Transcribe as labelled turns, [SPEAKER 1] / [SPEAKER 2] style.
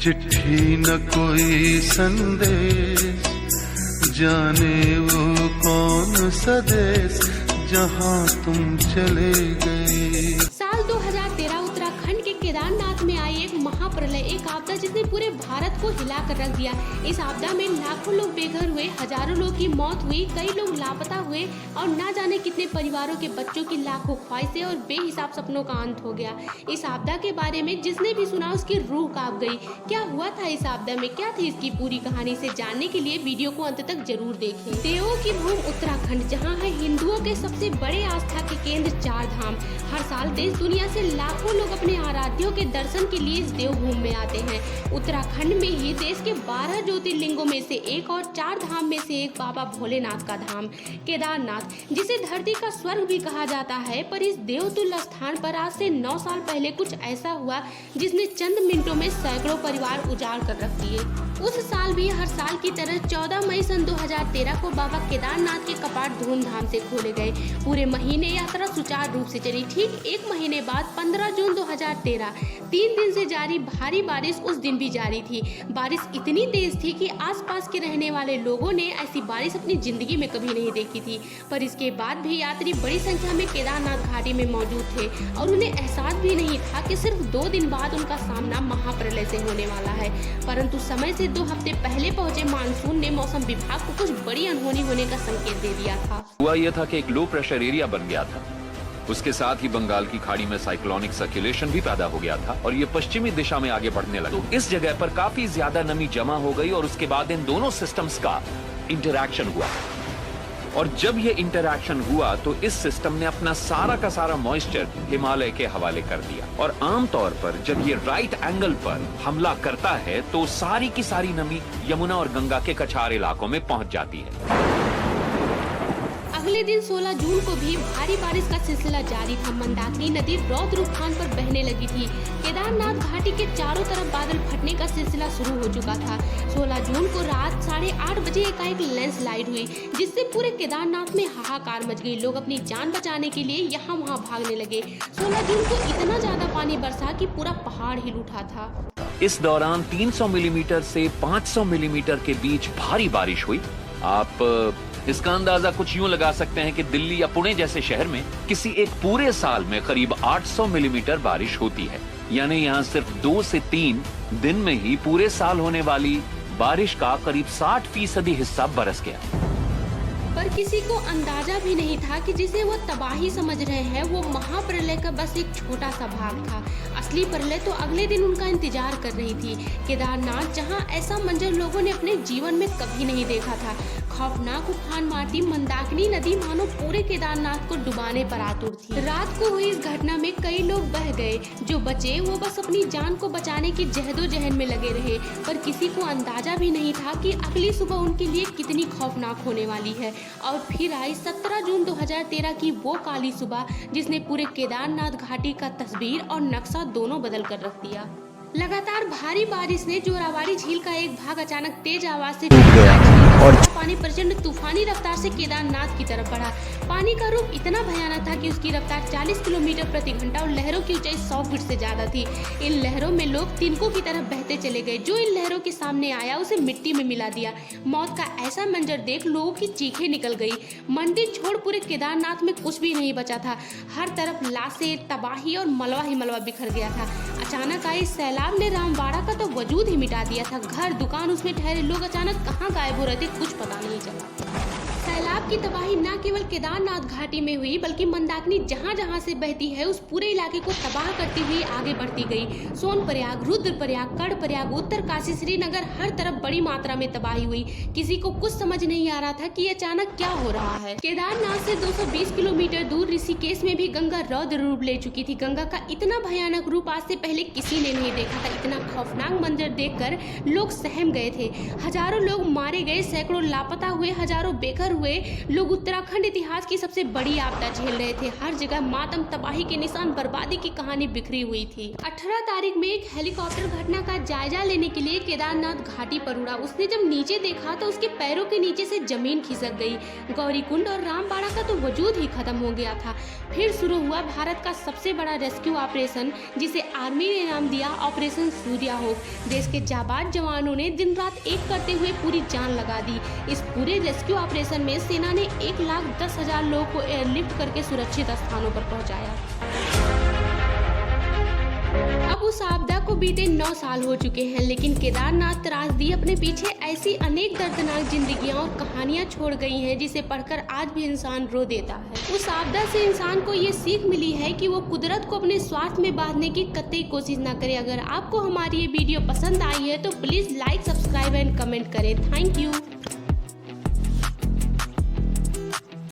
[SPEAKER 1] चिट्ठी न कोई संदेश, जाने वो कौन सा देश जहाँ तुम चले गए।
[SPEAKER 2] साल 2013 उत्तराखंड के केदारनाथ में आई एक महाप्रलय, एक आपदा जिसने पूरे भारत को हिला कर रख दिया। इस आपदा में लाखों लोग बेघर हुए, हजारों लोग की मौत हुई, कई लोग लापता हुए और ना जाने कितने परिवारों के बच्चों की लाखों ख्वाहिशें और बेहिसाब सपनों का अंत हो गया। इस आपदा के बारे में जिसने भी सुना उसकी रूह कांप गई। क्या हुआ था इस आपदा में, क्या थी इसकी पूरी कहानी, से जानने के लिए वीडियो को अंत तक जरूर देखें। देवों की भूमि उत्तराखंड, जहाँ है हिंदुओं के सबसे बड़े आस्था के केंद्र चार धाम। हर साल देश दुनिया से लाखों लोग अपने आराध्यों के दर्शन के लिए इस देवभूमि में आते हैं। उत्तराखंड में ही देश के 12 ज्योतिर्लिंगों में से एक और 4 धाम में से एक बाबा भोलेनाथ का धाम केदारनाथ, जिसे धरती का स्वर्ग भी कहा जाता है। पर इस देवतुल्य स्थान पर आज से 9 साल पहले कुछ ऐसा हुआ जिसने चंद मिनटों में सैकड़ों परिवार उजाड़ कर रख दिए। उस साल भी हर साल की तरह 14 मई सन 2013 को बाबा केदारनाथ के कपाट धूमधाम से खोले गए। पूरे महीने यात्रा सुचारू रूप से चली। ठीक एक महीने बाद 15 जून 2013 3 दिन से जारी भारी बारिश उस दिन भी जारी थी। बारिश इतनी तेज थी कि आसपास के रहने वाले लोगों ने ऐसी बारिश अपनी जिंदगी में कभी नहीं देखी थी। पर इसके बाद भी यात्री बड़ी संख्या में केदारनाथ घाटी में मौजूद थे और उन्हें एहसास भी नहीं था कि सिर्फ 2 दिन बाद उनका सामना महाप्रलय से होने वाला है। परंतु समय से 2 हफ्ते पहले पहुंचे मानसून ने मौसम विभाग को कुछ बड़ी अनहोनी होने का संकेत दे दिया था।
[SPEAKER 3] हुआ यह था कि एक लो प्रेशर एरिया बन गया था। उसके साथ ही बंगाल की खाड़ी में साइक्लोनिक सर्कुलेशन भी पैदा हो गया था और ये पश्चिमी दिशा में आगे बढ़ने लगा। तो इस जगह पर काफी ज्यादा नमी जमा हो गई और उसके बाद इन दोनों सिस्टम्स का इंटरैक्शन हुआ। और जब ये इंटरैक्शन हुआ तो इस सिस्टम ने अपना सारा का सारा मॉइस्चर हिमालय के हवाले कर दिया। और आमतौर पर जब ये राइट एंगल पर हमला करता है तो सारी की सारी नमी यमुना और गंगा के कछार इलाकों में पहुंच जाती है।
[SPEAKER 2] अगले दिन 16 जून को भी भारी बारिश का सिलसिला जारी था। मंदाकिनी नदी रौद्र उफान पर बहने लगी थी। केदारनाथ घाटी के चारों तरफ बादल फटने का सिलसिला शुरू हो चुका था। 16 जून को रात 8:30 बजे एकाएक लैंडस्लाइड हुई, जिससे पूरे केदारनाथ में हाहाकार मच गई। लोग अपनी जान बचाने के लिए यहाँ वहाँ भागने लगे। 16 जून को इतना ज्यादा पानी बरसा कि पूरा पहाड़ हिल उठा था।
[SPEAKER 3] इस दौरान 300 मिलीमीटर से 500 मिलीमीटर के बीच भारी बारिश हुई। आप इसका अंदाजा कुछ यूं लगा सकते हैं कि दिल्ली या पुणे जैसे शहर में किसी एक पूरे साल में करीब 800 मिलीमीटर बारिश होती है। यानी यहाँ सिर्फ 2 से 3 दिन में ही पूरे साल होने वाली बारिश का करीब 60% हिस्सा बरस गया।
[SPEAKER 2] पर किसी को अंदाजा भी नहीं था कि जिसे वो तबाही समझ रहे हैं वो महाप्रलय का बस एक छोटा सा भाग था। असली प्रलय तो अगले दिन उनका इंतजार कर रही थी। केदारनाथ, जहां ऐसा मंजर लोगों ने अपने जीवन में कभी नहीं देखा था। खौफनाक उफान मारती मंदाकिनी नदी मानो पूरे केदारनाथ को डुबाने पर आतुर थी। रात को हुई इस घटना में कई लोग बह गए। जो बचे वो बस अपनी जान को बचाने की जहदोजहद में लगे रहे। पर किसी को अंदाजा भी नहीं था कि अगली सुबह उनके लिए कितनी खौफनाक होने वाली है। और फिर आई 17 जून 2013 की वो काली सुबह जिसने पूरे केदारनाथ घाटी का तस्वीर और नक्शा दोनों बदल कर रख दिया। लगातार भारी बारिश ने जोरावाड़ी झील का एक भाग अचानक तेज आवाज से टूट गया और पानी प्रचंड तूफानी रफ्तार से केदारनाथ की तरफ बढ़ा। पानी का रूप इतना भयानक था कि उसकी रफ्तार 40 किलोमीटर प्रति घंटा और लहरों की ऊंचाई 100 फीट से ज्यादा थी। इन लहरों में लोग तिनकों की तरफ बहते चले गए। जो इन लहरों के सामने आया उसे मिट्टी में मिला दिया। मौत का ऐसा मंजर देख लोगों की चीखें निकल गई। मंदिर छोड़ पूरे केदारनाथ में कुछ भी नहीं बचा था। हर तरफ लाशें, तबाही और मलबा ही मलबा बिखर गया था। अचानक आई सैलाब ने रामबाड़ा का तो वजूद ही मिटा दिया था। घर, दुकान, उसमें ठहरे लोग अचानक कहाँ गायब हो रहे थे कुछ पता नहीं चला। सैलाब की तबाही न केवल केदारनाथ घाटी में हुई बल्कि मंदाकिनी जहाँ जहाँ से बहती है उस पूरे इलाके को तबाह करती हुई आगे बढ़ती गई। सोनप्रयाग, रुद्रप्रयाग, कर्णप्रयाग, उत्तरकाशी, श्रीनगर, हर तरफ बड़ी मात्रा में तबाही हुई। किसी को कुछ समझ नहीं आ रहा था कि अचानक क्या हो रहा है। केदारनाथ से 220 किलोमीटर दूर ऋषिकेश में भी गंगा रौद्र रूप ले चुकी थी। गंगा का इतना भयानक रूप आज से पहले किसी ने नहीं देखा था। इतना खौफनाक मंजर देखकर लोग सहम गए थे। हजारों लोग मारे गए, सैकड़ों लापता हुए, हजारों बेघर हुए हुए लोग उत्तराखंड इतिहास की सबसे बड़ी आपदा झेल रहे थे। हर जगह मातम, तबाही के निशान, बर्बादी की कहानी बिखरी हुई थी। 18 तारीख में एक हेलीकॉप्टर घटना का जायजा लेने के लिए केदारनाथ घाटी पर उड़ा। उसने जब नीचे देखा तो उसके पैरों के नीचे से जमीन खिसक गई। गौरीकुंड और रामबाड़ा का तो वजूद ही खत्म हो गया था। फिर शुरू हुआ भारत का सबसे बड़ा रेस्क्यू ऑपरेशन, जिसे आर्मी ने नाम दिया ऑपरेशन सूर्या होप। देश के जाबाज जवानों ने दिन रात एक करते हुए पूरी जान लगा दी। इस पूरे रेस्क्यू ऑपरेशन में सेना ने 1,10,000 लोगों को एयरलिफ्ट करके सुरक्षित स्थानों पर पहुंचाया। अब उस आपदा को बीते 9 साल हो चुके हैं, लेकिन केदारनाथ त्रासदी अपने पीछे ऐसी अनेक दर्दनाक जिंदगियां और कहानियां छोड़ गई हैं, जिसे पढ़कर आज भी इंसान रो देता है। उस आपदा से इंसान को ये सीख मिली है कि वो कुदरत को अपने स्वार्थ में बांधने की कतई कोशिश ना करे। अगर आपको हमारी ये वीडियो पसंद आई है तो please like, subscribe and comment करें। Thank you.